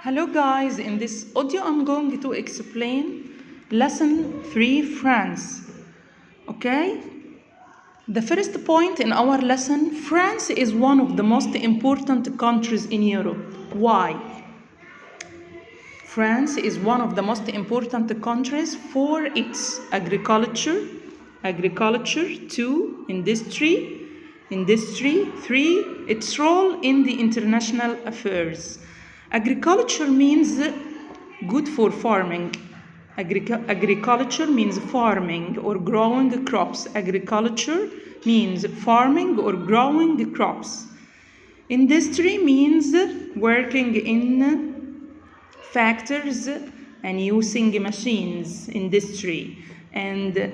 Hello guys, in this audio I'm going to explain lesson 3 France. Okay? The first point in our lesson, France is one of the most important countries in Europe. Why? France is one of the most important countries for its agriculture, 2, industry, 3, its role in the international affairs. Agriculture means good for farming. Agriculture means farming or growing crops. Agriculture means farming or growing crops. Industry means working in factories and using machines, industry. And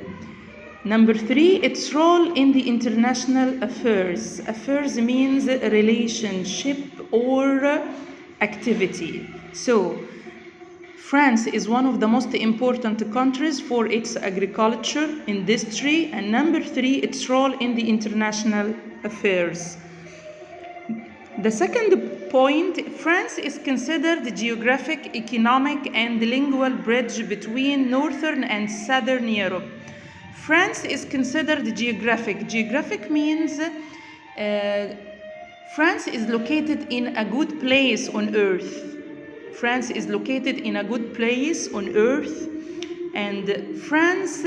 number 3, its role in the international affairs. Affairs means relationship or activity. So, France is one of the most important countries for its agriculture, industry, and number 3, its role in the international affairs. The second point, France is considered the geographic, economic, and lingual bridge between Northern and Southern Europe. France is considered geographic. Geographic means France is located in a good place on earth. France is located in a good place on earth, and France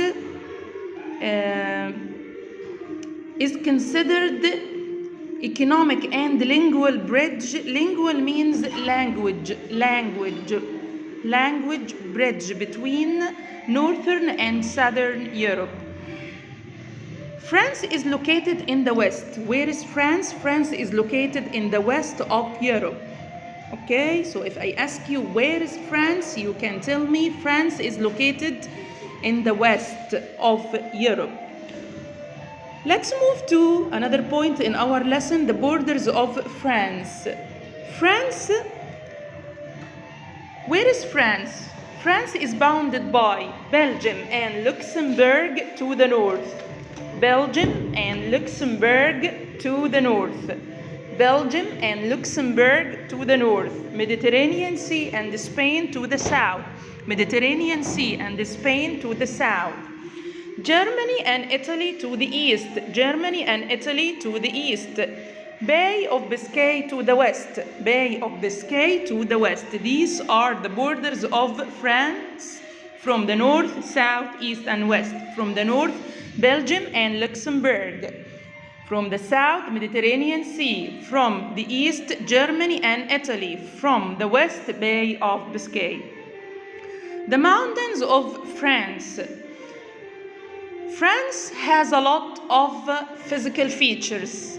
is considered economic and lingual bridge. Lingual means language bridge between Northern and Southern Europe. France is located in the west. Where is France? France is located in the west of Europe. Okay, so if I ask you where is France, you can tell me France is located in the west of Europe. Let's move to another point in our lesson, the borders of France. France, where is France? France is bounded by Belgium and Luxembourg to the north. Belgium and Luxembourg to the north. Belgium and Luxembourg to the north. Mediterranean Sea and Spain to the south. Mediterranean Sea and Spain to the south. Germany and Italy to the east. Germany and Italy to the east. Bay of Biscay to the west. Bay of Biscay to the west. These are the borders of France from the north, south, east, and west. From the north, Belgium and Luxembourg. From the south, Mediterranean Sea. From the east, Germany and Italy. From the west, Bay of Biscay. The mountains of France. France has a lot of physical features.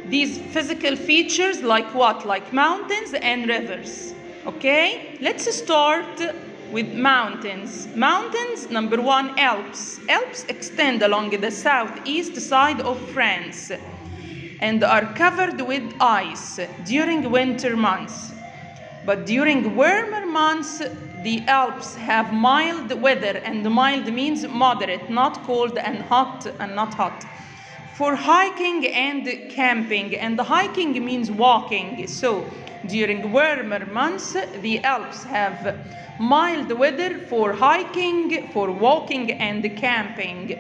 These physical features like what? Like mountains and rivers. Okay? Let's start with mountains. Mountains, number 1, Alps. Alps extend along the southeast side of France and are covered with ice during winter months. But during warmer months, the Alps have mild weather, and mild means moderate, not cold and hot and not hot. For hiking and camping, and hiking means walking. So during warmer months, the Alps have mild weather for hiking, for walking and camping.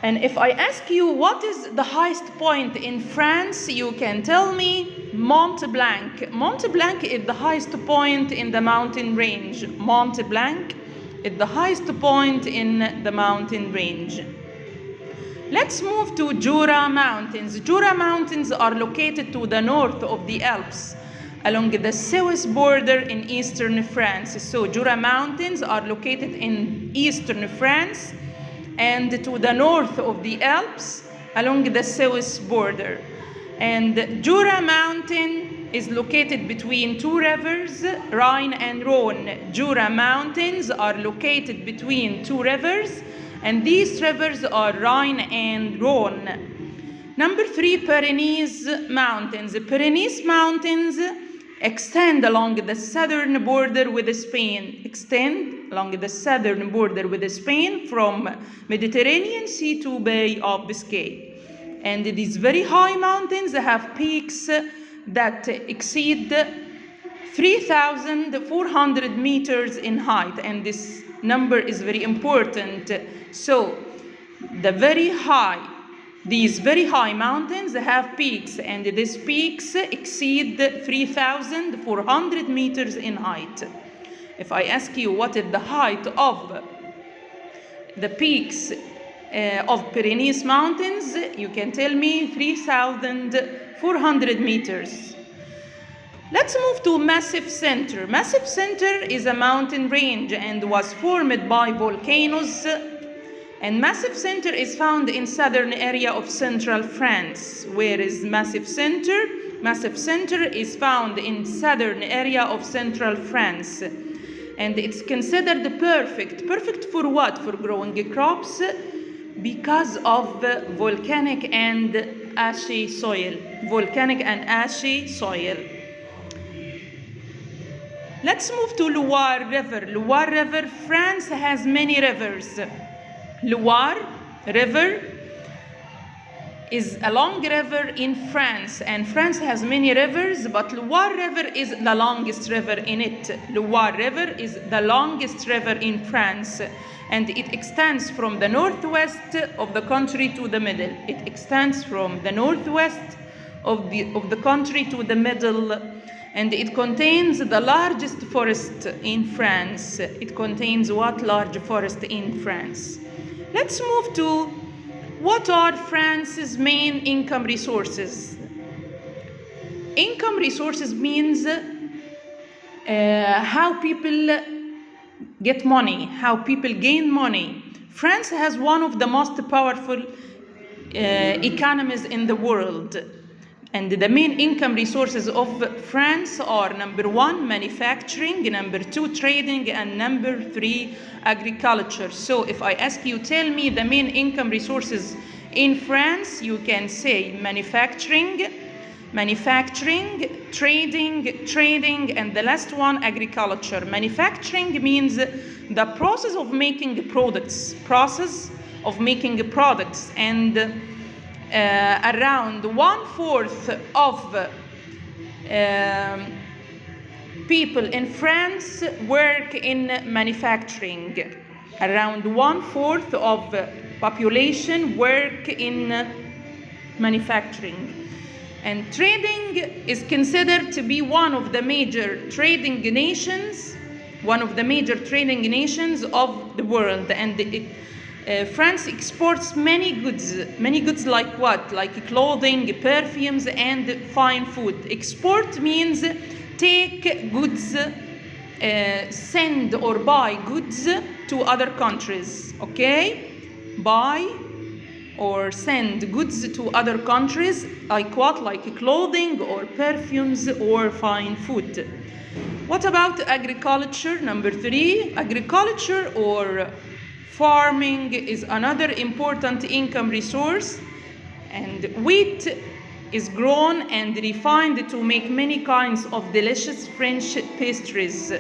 And if I ask you what is the highest point in France, you can tell me Mont Blanc. Mont Blanc is the highest point in the mountain range. Mont Blanc is the highest point in the mountain range. Let's move to Jura Mountains. Jura Mountains are located to the north of the Alps, along the Swiss border in eastern France. So Jura Mountains are located in eastern France and to the north of the Alps along the Swiss border. And Jura Mountain is located between 2 rivers, Rhine and Rhone. Jura Mountains are located between 2 rivers, and these rivers are Rhine and Rhone. Number 3, Pyrenees Mountains. The Pyrenees Mountains extend along the southern border with Spain. Extend along the southern border with Spain from Mediterranean Sea to Bay of Biscay. And these very high mountains have peaks that exceed 3,400 meters in height, and this number is very important. So these very high mountains have peaks, and these peaks exceed 3,400 meters in height. If I ask you what is the height of the peaks of Pyrenees Mountains, you can tell me 3,400 meters. Let's move to Massif Center. Massif Center is a mountain range and was formed by volcanoes. And Massif Center is found in southern area of central France. Where is Massif Center? Massif Center is found in southern area of central France. And it's considered perfect. Perfect for what? For growing crops, because of volcanic and ashy soil. Volcanic and ashy soil. Let's move to Loire River. Loire River, France has many rivers. Loire River is a long river in France, and France has many rivers, but Loire River is the longest river in it. Loire River is the longest river in France, and it extends from the northwest of the country to the middle. It extends from the northwest of the country to the middle, and it contains the largest forest in France. It contains what large forest in France? Let's move to what are France's main income resources. Income resources means how people get money, how people gain money. France has one of the most powerful economies in the world. And the main income resources of France are number 1, manufacturing, number 2, trading, and number 3, agriculture. So if I ask you, tell me the main income resources in France, you can say manufacturing, trading, and the last one, agriculture. Manufacturing means the process of making products, and around 1/4 of people in France work in manufacturing. Around 1/4 of population work in manufacturing. And trading is considered to be one of the major trading nations of the world. And France exports many goods like what? Like clothing, perfumes, and fine food. Export means take goods, send or buy goods to other countries, okay? Buy or send goods to other countries, like what? Like clothing or perfumes or fine food. What about agriculture? Number 3, agriculture or farming is another important income resource, and wheat is grown and refined to make many kinds of delicious French pastries.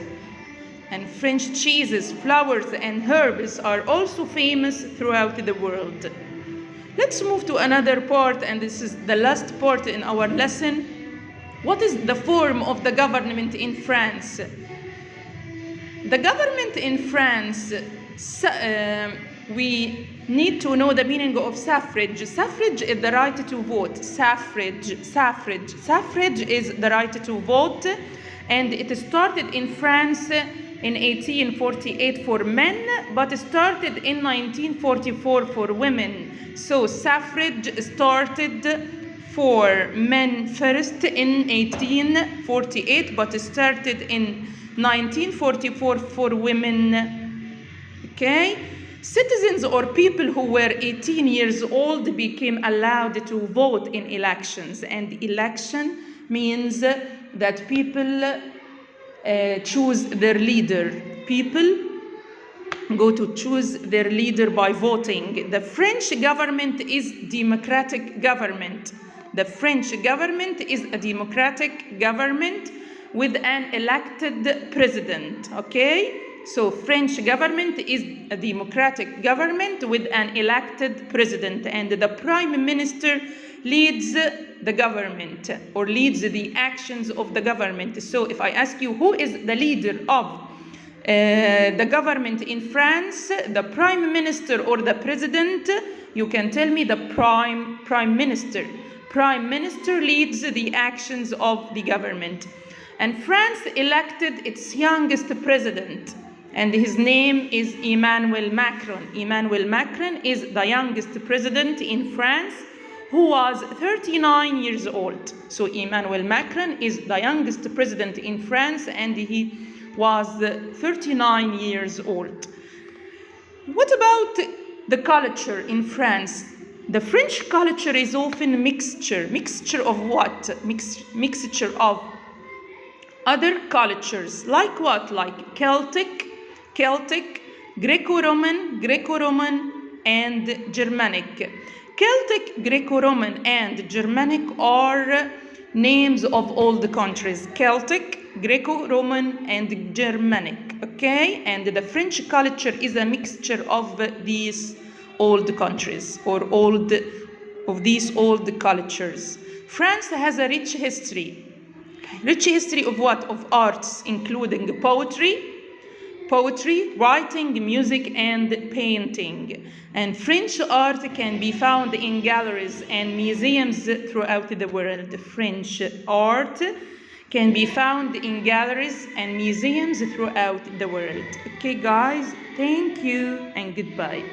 And French cheeses, flowers, and herbs are also famous throughout the world. Let's move to another part, and this is the last part in our lesson. What is the form of the government in France? The government in France, we need to know the meaning of suffrage. Suffrage is the right to vote. Suffrage is the right to vote, and it started in France in 1848 for men, but started in 1944 for women. So suffrage started for men first in 1848, but started in 1944 for women. Okay? Citizens or people who were 18 years old became allowed to vote in elections. And election means that people choose their leader. People go to choose their leader by voting. The French government is democratic government. The French government is a democratic government with an elected president. Okay? So French government is a democratic government with an elected president, and the prime minister leads the government or leads the actions of the government. So if I ask you who is the leader of the government in France, the prime minister or the president, you can tell me the prime minister. Prime minister leads the actions of the government. And France elected its youngest president, and his name is Emmanuel Macron. Emmanuel Macron is the youngest president in France, who was 39 years old. So Emmanuel Macron is the youngest president in France, and he was 39 years old. What about the culture in France? The French culture is often mixture of what? Mixture of other cultures, like what? Like Celtic, Greco-Roman, and Germanic. Celtic, Greco-Roman, and Germanic are names of all the countries. Celtic, Greco-Roman, and Germanic. Okay? And the French culture is a mixture of these old countries, or of these old cultures. France has a rich history. Rich history of what? Of arts, including poetry, writing, music, and painting. And French art can be found in galleries and museums throughout the world. French art can be found in galleries and museums throughout the world. Okay, guys, thank you and goodbye.